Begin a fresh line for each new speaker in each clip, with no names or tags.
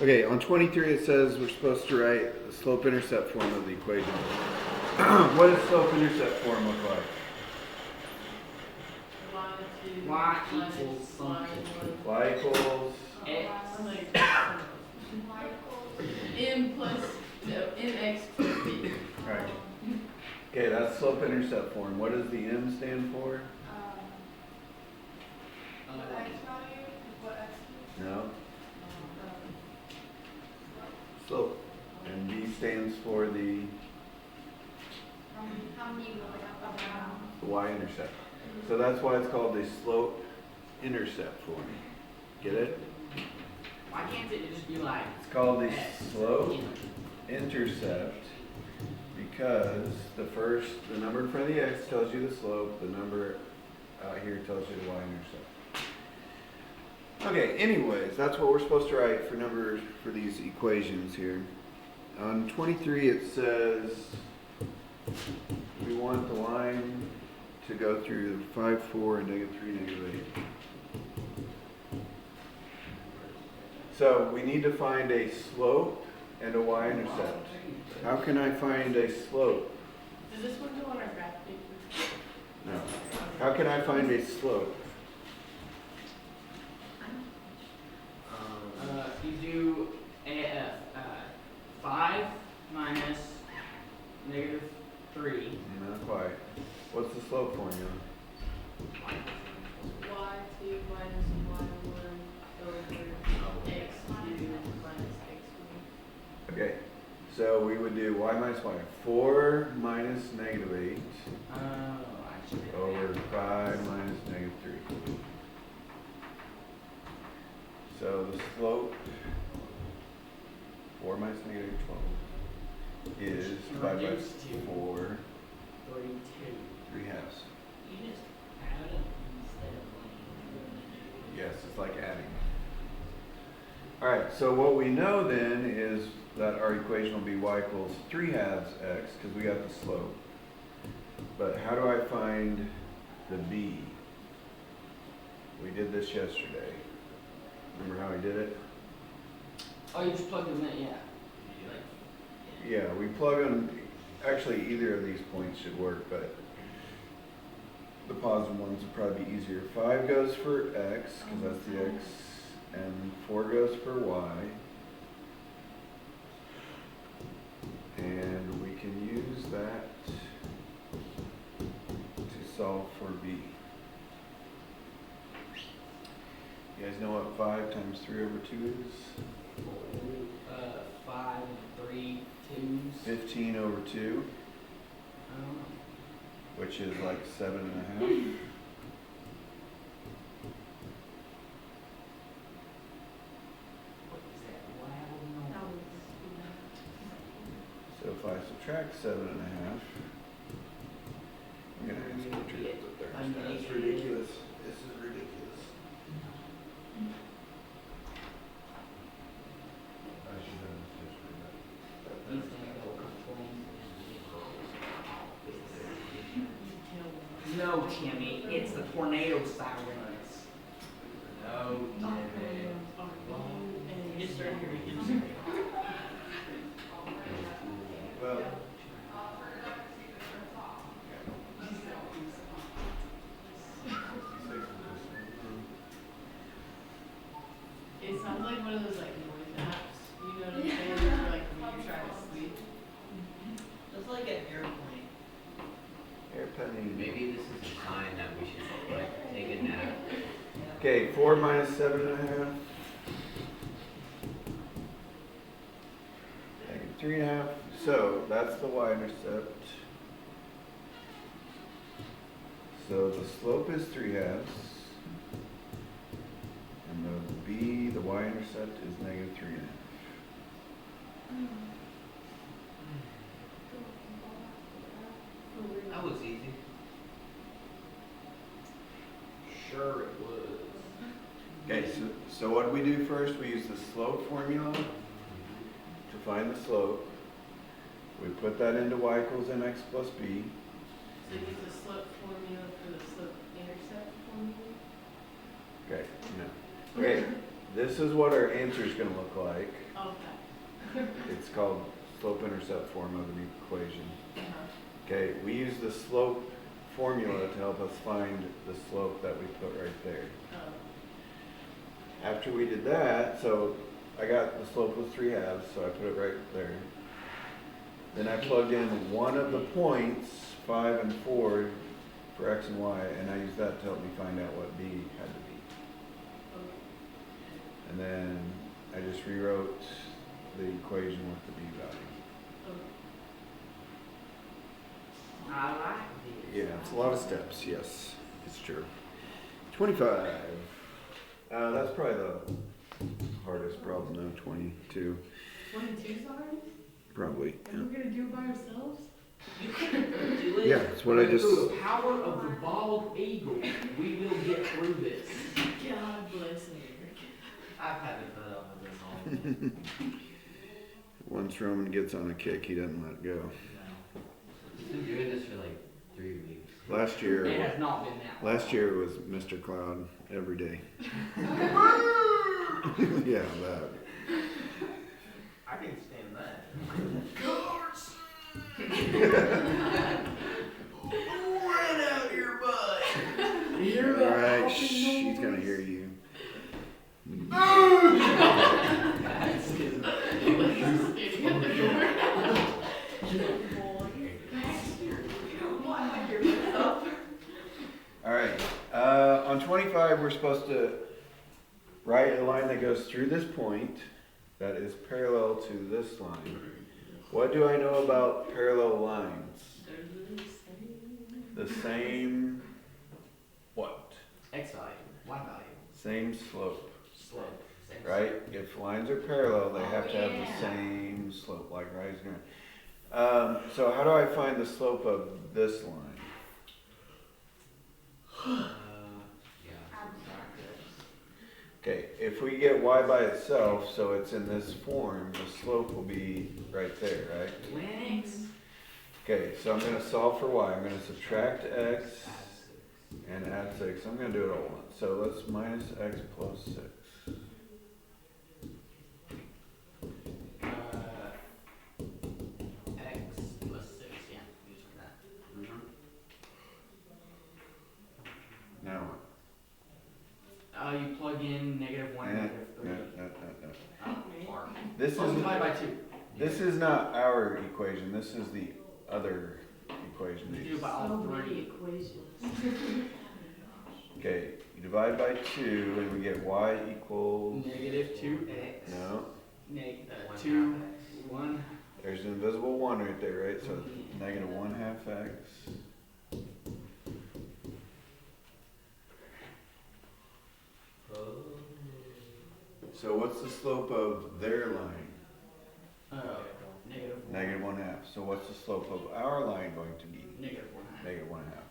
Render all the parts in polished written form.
Okay, on 23 it says we're supposed to write the slope-intercept form of the equation. What does slope-intercept form look like?
Y equals something.
Y equals
X.
M plus, no, mx plus b.
Right. Okay, that's slope-intercept form. What does the M stand for?
What x value? What x is?
No. Slope. And B stands for the
How many will I have around?
y-intercept. So that's why it's called the slope-intercept form. Get it?
Why can't it just be like
It's called the
X?
slope-intercept because the number in front of the x tells you the slope, the number out here tells you the y-intercept. Okay, anyways, that's what we're supposed to write for numbers for these equations here. On 23 it says we want the line to go through 5, 4, and -3, -8. So we need to find a slope and a y-intercept. How can I find a slope?
Does this one go on our graph paper?
No. How can I find a slope?
you do 5 minus -3.
Not quite. What's the slope formula?
y2 minus y1 over x2 minus x1.
Okay, so we would do y minus y. 4 minus -8
Oh, actually.
over 5 minus -3. So the slope, 4 minus -12, is 5 by
Reduce to
4,
32.
3 halves.
You just add it instead of
Yes, it's like adding. Alright, so what we know then is that our equation will be y equals 3 halves x, because we got the slope. But how do I find the b? We did this yesterday. Remember how we did it?
Oh, you just plug them in, yeah.
Yeah, we plug in, actually either of these points should work, but the positive ones would probably be easier. 5 goes for x, because that's the x, and 4 goes for y. And we can use that to solve for b. You guys know what 5 times 3 over 2 is?
5 and 3 twos.
15 over 2, which is like 7.5.
What is that? Loud noise.
So if I subtract 7.5, I'm gonna ask you to do the thermostat. It's ridiculous. This is ridiculous. I should have just read
He's gonna go complain. No, Timmy, it's the tornado sirens. No, Timmy.
You just start hearing it.
Well,
It sounds like one of those like noise apps, you know what I'm saying, for like when you're trying to sleep.
It's like an airplane.
airplane.
Maybe this is a sign that we should like take a nap.
Okay, 4 minus 7.5. Negative 3.5. So that's the y-intercept. So the slope is 3 halves. And the b, the y-intercept, is negative 3.5.
That was easy.
Sure it was.
Okay, so what do we do first? We use the slope formula to find the slope. We put that into y equals mx plus b.
So use the slope formula for the slope intercept formula.
Okay, no. Okay, this is what our answer is gonna look like.
Okay.
It's called slope-intercept form of an equation.
Uh-huh.
Okay, we use the slope formula to help us find the slope that we put right there.
Oh.
After we did that, so I got the slope was 3/2, so I put it right there. Then I plugged in one of the points, 5 and 4, for x and y, and I used that to help me find out what b had to be.
Okay.
And then I just rewrote the equation with the b value.
Okay.
I like this.
Yeah, it's a lot of steps, yes, it's true. 25. That's probably the hardest problem though, 22.
22's already?
Probably.
And we're gonna do it by ourselves?
You can do it.
Yeah, it's what I just.
Through the power of the bald eagle, we will get through this.
God bless America.
I've had to put up with this all day.
Once Roman gets on a kick, he doesn't let it go.
No. He's been doing this for like 3 weeks.
Last year,
It has not been that long.
last year was Mr. Cloud every day. Yeah, that.
I can stand that.
Run out your butt. You're
All right, she's gonna hear you. All right, on 25, we're supposed to write a line that goes through this point that is parallel to this line. What do I know about parallel lines? The same, what?
X value, Y value,
Same slope,
slope. Same
right? If lines are parallel, they have to have the
Yeah.
same slope, like right here. So how do I find the slope of this line?
Yeah.
Okay, if we get y by itself, so it's in this form, the slope will be right there, right?
Linux.
Okay, so I'm going to solve for y. I'm going to subtract x and add 6. I'm going to do it all at once. So let's minus x plus 6.
X plus 6, yeah, using that.
Now what?
You plug in -1,
Eh,
-3.
no.
Oh, far.
This
Oh,
is
divide by 2.
this is not our equation. This is the other equation.
You do by all
So many
3.
equations.
Okay, you divide by 2 and we get y equals,
-2x.
no,
One
2,
half X.
1.
there's an invisible 1 right there, right? So negative 1/2 x. So what's the slope of their line?
-1/2.
Negative 1/2. So what's the slope of our line going to be?
-1/2.
Negative 1/2.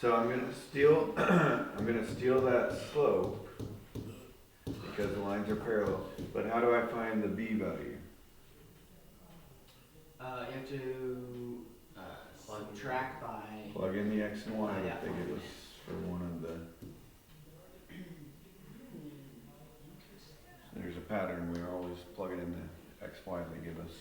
So I'm gonna steal I'm gonna steal that slope because the lines are parallel. But how do I find the b value?
You have to subtract by.
Plug in the x and y
Yeah.
that they give us for one of the. There's a pattern. We're always plugging in the x, y they give us.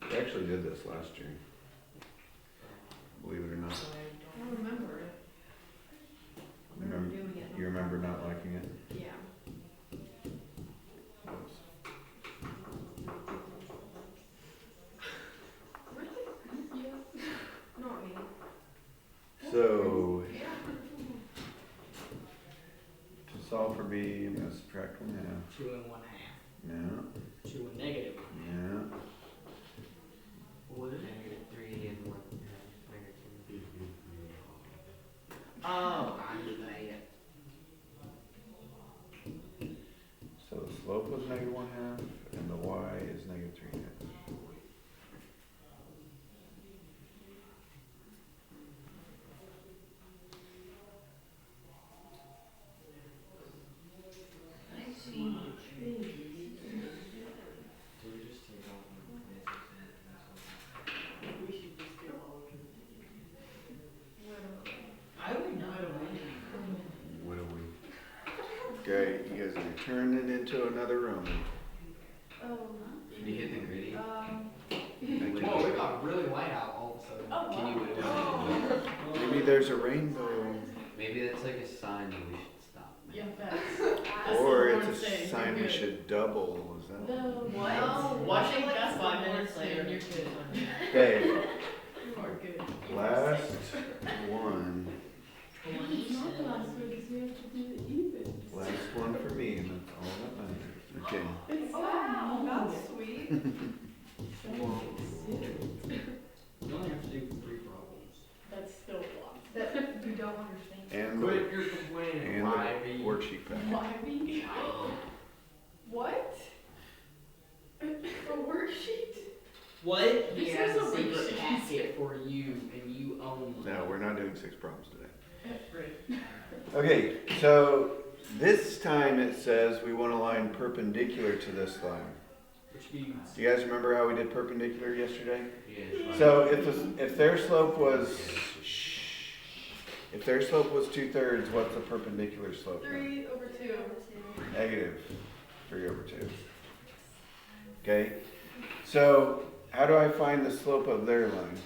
We actually did this last year. Believe it or not.
I don't remember it.
Remember-
doing it.
You remember not liking it?
Yeah.
Oops.
Really? Yeah. Not me.
So, to solve for b, I'm going to subtract 1/2.
2 and 1/2.
Yeah,
2 and -1.
yeah.
What is it?
-3 and 1 -2.
Oh, I knew that.
So the slope was negative 1/2, and the y is negative 3/2.
Do we just take all the 26 and this one?
We should just do all of them.
Great, you guys are turning into another Roman.
Oh.
Can you hit the gritty?
Whoa, it got really light out all of a sudden.
Oh,
Can you
wow.
Maybe there's a rainbow.
Maybe that's like a sign that we should stop.
Yeah, that's
Or
the
it's
Lord
a
saying,
sign
you're
we
good.
should double, is that?
No,
What?
no,
Watch
watching
it like
that's
5
5
minutes later.
you're good.
Okay,
You are good. You are
last
safe.
one.
It's not the last one, because we have to do the even.
Last one for me, and that's all that matters. Okay.
It's
Wow,
so
that's sweet.
You only have to do 3 problems.
That's still a lot.
That you don't understand.
And the,
Quit your complaining,
and
Ivy.
the worksheet pack.
Why be?
What? A worksheet?
What?
He
This
has
is
a
a
secret
worksheet.
packet for you, and you own one.
No, we're not doing 6 problems today.
Right.
Okay, so this time it says we want a line perpendicular to this line.
Which means,
Do you guys remember how we did perpendicular yesterday?
Yeah.
So if their slope was, if their slope was 2/3, what's the perpendicular slope? then?
3/2.
Negative 3/2. Okay, so how do I find the slope of their line?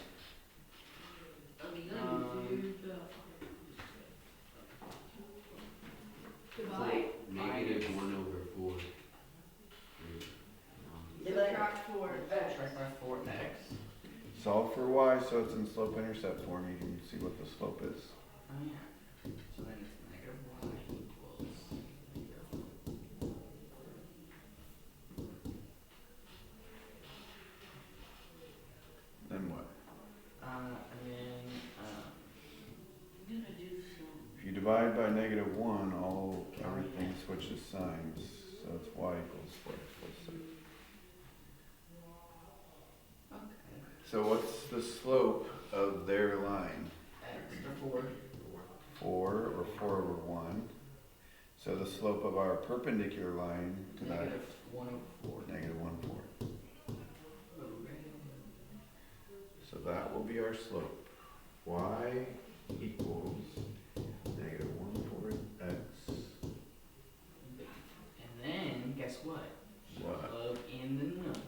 Divide.
Negative 1/4.
Subtract 4.
subtract by 4x.
Solve for y so it's in slope intercept form, you can see what the slope is.
Oh yeah. So then it's negative y equals negative.
Then what?
And then,
If you divide by -1, everything switches signs, so it's y equals what?
okay.
So what's the slope of their line?
X to 4.
4 or 4/1. So the slope of our perpendicular line to that,
Negative 1/4.
-1/4. So that will be our slope. Y equals -1/4 x.
And then, guess what?
What?
Plug in the numbers.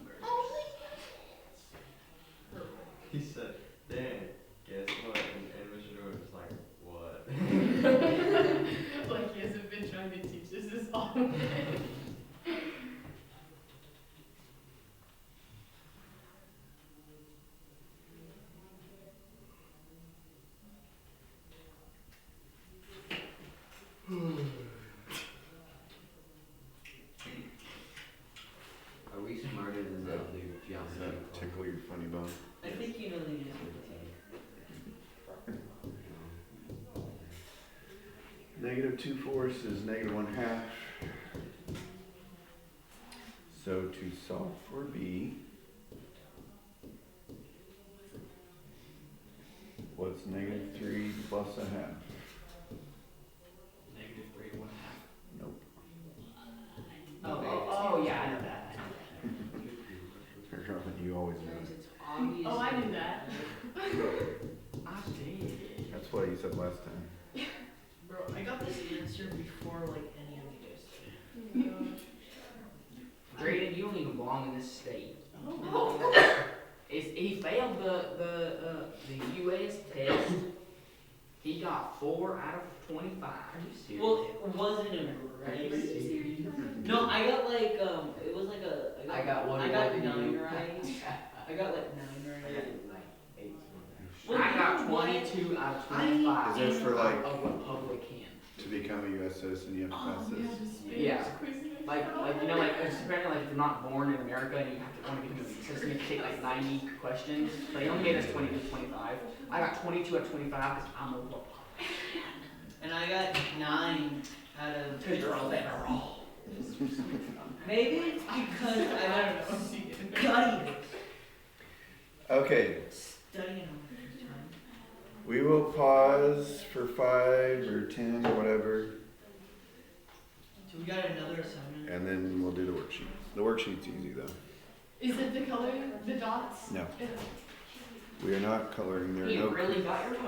He said, Dan, guess what? And Mr. Jordan was like, what?
Like he hasn't been trying to teach us this all day.
Are we smarter than the other
Does
geometry?
that tickle your funny bone?
I think you know the answer.
-2/4 is -1/2. So to solve for b, what's -3 plus 1/2?
Negative 3 1/2.
Nope.
Oh, yeah, I know that.
You always know it.
It's obvious.
Oh, I knew that.
I did.
That's what you said last time.
Bro, I got this answer before like any of you guys did.
Drayden, you don't even belong in this state.
Oh.
He failed the US test. He got 4 out of 25.
Are you serious?
Well, it wasn't a right. No, I got like it was like a.
I got one
I got
more than
9
you.
right. I got like 9 right. Well,
I got
you know what?
22 out of 25.
Is it for, like-
a Republican?
To become a U.S. citizen, you have to pass this.
Yeah. Like you know, like it's apparently like if you're not born in America and you have to want to become a citizen, you have to take like 90 questions. But they only gave us 20 to 25. I got 22 out of 25 because I'm a Republican.
And I got 9 out of.
Because you're a liberal.
Maybe it's because I
I
got
don't know.
studied
Okay,
studying all the time.
we will pause for 5 or 10 or whatever,
So we got another assignment.
and then we'll do the worksheet. The worksheet's easy though.
Is it the coloring, the dots?
No. We are not coloring, there are
You
no
really got your